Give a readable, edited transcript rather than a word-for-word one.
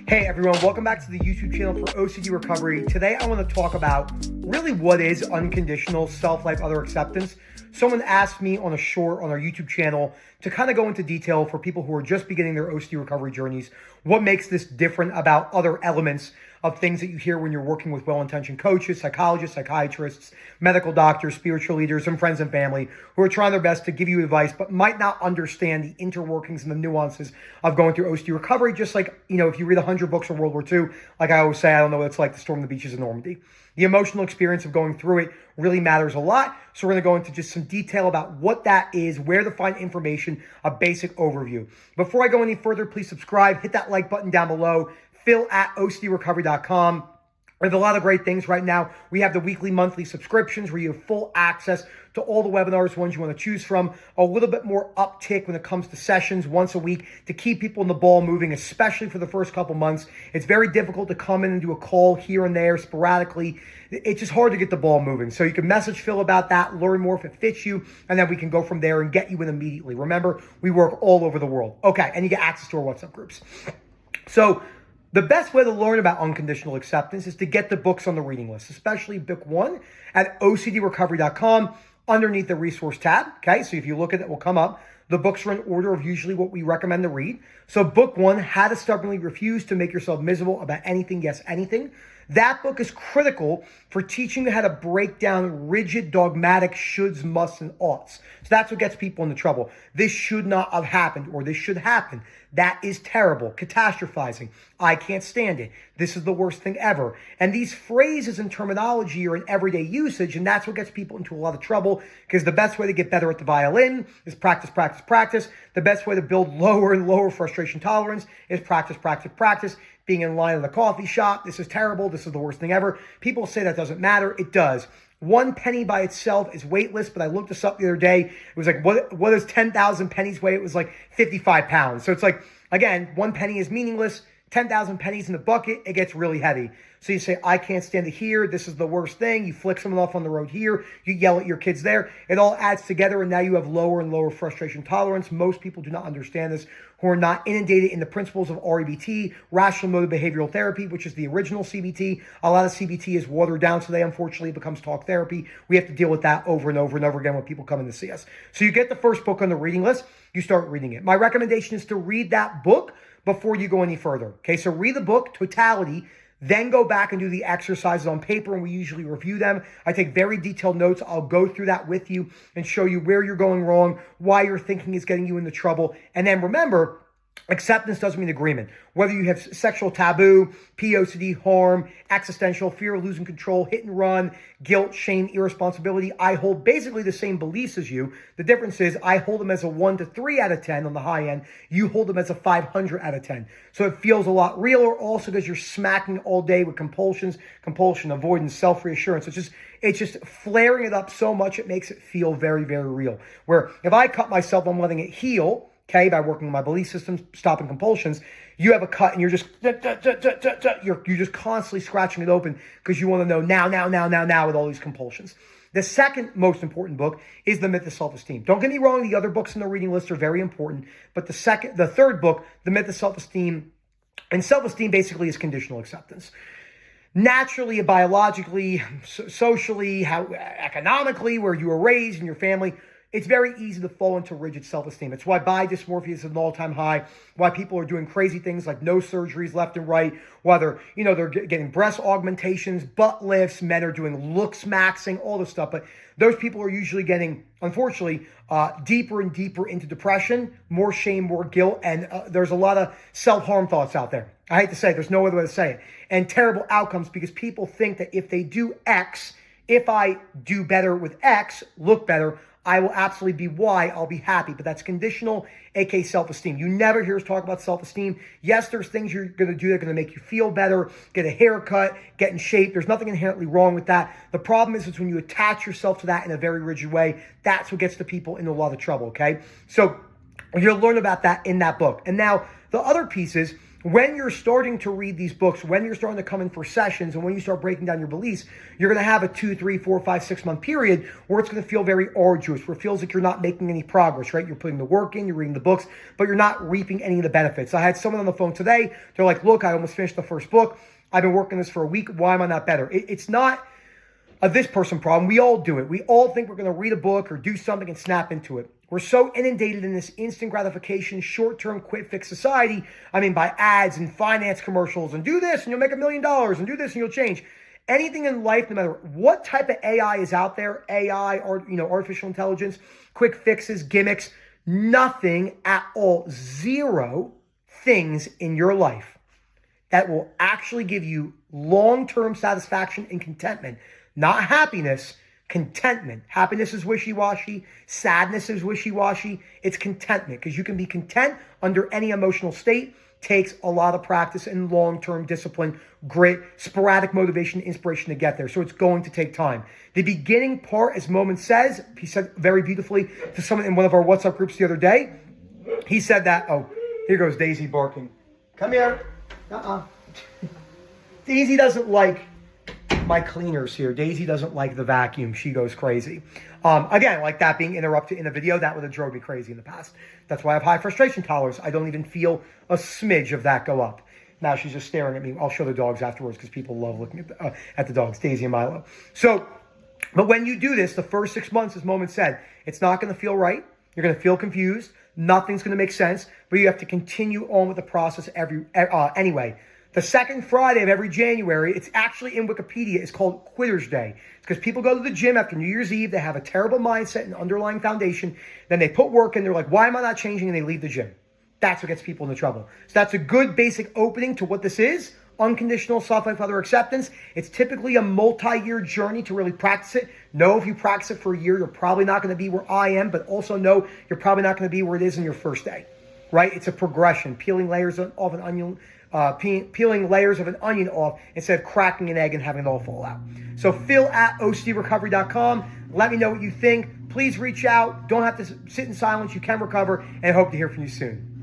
Hey everyone, welcome back to the YouTube channel for OCD recovery. Today I want to talk about really what is unconditional self-life other acceptance. Someone asked me on a short on our YouTube channel to kind of go into detail for people who are just beginning their OCD recovery journeys. What makes this different about other elements of things that you hear when you're working with well-intentioned coaches, psychologists, psychiatrists, medical doctors, spiritual leaders, and friends and family who are trying their best to give you advice, but might not understand the interworkings and the nuances of going through OCD recovery. Just like, if you read 100 books from World War II, like I always say, I don't know what it's like to storm the beaches of Normandy. The emotional experience of going through it really matters a lot. So we're going to go into just some detail about what that is, where to find information, a basic overview. Before I go any further, please subscribe, hit that like button down below, phil@ocdrecovery.com. We have a lot of great things right now. We have the weekly, monthly subscriptions where you have full access to all the webinars, ones you want to choose from. A little bit more uptick when it comes to sessions once a week to keep people in the ball moving, especially for the first couple months. It's very difficult to come in and do a call here and there sporadically. It's just hard to get the ball moving. So you can message Phil about that, learn more if it fits you, and then we can go from there and get you in immediately. Remember, we work all over the world. Okay, and you get access to our WhatsApp groups. So the best way to learn about unconditional acceptance is to get the books on the reading list, especially book 1 at ocdrecovery.com underneath the resource tab. Okay, so if you look at it, will come up. The books are in order of usually what we recommend to read. So book 1, How to Stubbornly Refuse to Make Yourself Miserable About Anything, Yes, Anything. That book is critical for teaching you how to break down rigid, dogmatic shoulds, musts, and oughts. So that's what gets people into trouble. This should not have happened, or this should happen. That is terrible. Catastrophizing. I can't stand it. This is the worst thing ever. And these phrases and terminology are in everyday usage, and that's what gets people into a lot of trouble, because the best way to get better at the violin is practice, practice, practice. The best way to build lower and lower frustration tolerance is practice, practice, practice. Being in line at the coffee shop, this is terrible, this is the worst thing ever. People say that doesn't matter. It does. 1 penny by itself is weightless, but I looked this up the other day. It was like, what does 10,000 pennies weigh? It was like 55 pounds. So it's like, again, 1 penny is meaningless. 10,000 pennies in the bucket, it gets really heavy. So you say, I can't stand it here. This is the worst thing. You flick someone off on the road here. You yell at your kids there. It all adds together, and now you have lower and lower frustration tolerance. Most people do not understand this, who are not inundated in the principles of REBT, Rational Motive Behavioral Therapy, which is the original CBT. A lot of CBT is watered down today. Unfortunately, it becomes talk therapy. We have to deal with that over and over and over again when people come in to see us. So you get the first book on the reading list. You start reading it. My recommendation is to read that book before you go any further. Okay, so read the book, totality, then go back and do the exercises on paper, and we usually review them. I take very detailed notes. I'll go through that with you and show you where you're going wrong, why your thinking is getting you into trouble. And then remember, acceptance doesn't mean agreement. Whether you have sexual taboo, POCD, harm, existential, fear of losing control, hit and run, guilt, shame, irresponsibility, I hold basically the same beliefs as you. The difference is I hold them as a 1 to 3 out of 10 on the high end. You hold them as a 500 out of 10. So it feels a lot realer also because you're smacking all day with compulsions, compulsion, avoidance, self-reassurance. It's just flaring it up so much it makes it feel very, very real. Where if I cut myself, I'm letting it heal, okay, by working on my belief systems, stopping compulsions. You have a cut and you're just you're just constantly scratching it open because you want to know now with all these compulsions. The second most important book is The Myth of Self-Esteem. Don't get me wrong, the other books in the reading list are very important, but the third book, The Myth of Self-Esteem, and self-esteem basically is conditional acceptance. Naturally, biologically, socially, economically, where you were raised and your family, it's very easy to fall into rigid self-esteem. It's why body dysmorphia is at an all-time high, why people are doing crazy things like nose surgeries left and right, whether, they're getting breast augmentations, butt lifts, men are doing looks maxing, all this stuff. But those people are usually getting, unfortunately, deeper and deeper into depression, more shame, more guilt, and there's a lot of self-harm thoughts out there. I hate to say it, there's no other way to say it. And terrible outcomes because people think that if they do X, if I do better with X, look better, I will absolutely be Y, I'll be happy. But that's conditional, aka self-esteem. You never hear us talk about self-esteem. Yes, there's things you're going to do that are going to make you feel better, get a haircut, get in shape. There's nothing inherently wrong with that. The problem is when you attach yourself to that in a very rigid way, that's what gets the people into a lot of trouble, okay? So you'll learn about that in that book. And now the other piece is when you're starting to read these books, when you're starting to come in for sessions, and when you start breaking down your beliefs, you're going to have a 2, 3, 4, 5, 6 month period where it's going to feel very arduous, where it feels like you're not making any progress, right? You're putting the work in, you're reading the books, but you're not reaping any of the benefits. I had someone on the phone today. They're like, look, I almost finished the first book. I've been working this for a week. Why am I not better? It's not a this person problem. We all do it. We all think we're going to read a book or do something and snap into it. We're so inundated in this instant gratification, short-term quick fix society. I mean, by ads and finance commercials and do this and you'll make $1 million and do this and you'll change. Anything in life, no matter what type of AI is out there, AI or artificial intelligence, quick fixes, gimmicks, nothing at all, zero things in your life that will actually give you long-term satisfaction and contentment, not happiness. Contentment. Happiness is wishy-washy. Sadness is wishy-washy. It's contentment, because you can be content under any emotional state. Takes a lot of practice and long-term discipline, grit, sporadic motivation, inspiration to get there. So it's going to take time. The beginning part, as Moment says, he said very beautifully to someone in one of our WhatsApp groups the other day. He said that, oh, here goes Daisy barking. Come here. Daisy doesn't like my cleaners here. Daisy doesn't like the vacuum. She goes crazy. Again, like that being interrupted in a video, that would have drove me crazy in the past. That's why I have high frustration tolerance. I don't even feel a smidge of that go up. Now she's just staring at me. I'll show the dogs afterwards because people love looking at the dogs, Daisy and Milo. So, but when you do this, the first 6 months, as Moment said, it's not going to feel right. You're going to feel confused. Nothing's going to make sense, but you have to continue on with the process anyway. The second Friday of every January, it's actually in Wikipedia, it's called Quitter's Day. It's because people go to the gym after New Year's Eve, they have a terrible mindset and underlying foundation, then they put work in, they're like, why am I not changing? And they leave the gym. That's what gets people into trouble. So that's a good basic opening to what this is. Unconditional self-love, other acceptance. It's typically a multi-year journey to really practice it. Know if you practice it for a year, you're probably not going to be where I am, but also know you're probably not going to be where it is in your first day, right? It's a progression, peeling layers of an onion, peeling layers of an onion off instead of cracking an egg and having it all fall out. So phil@ocdrecovery.com. Let me know what you think. Please reach out. Don't have to sit in silence. You can recover, and I hope to hear from you soon.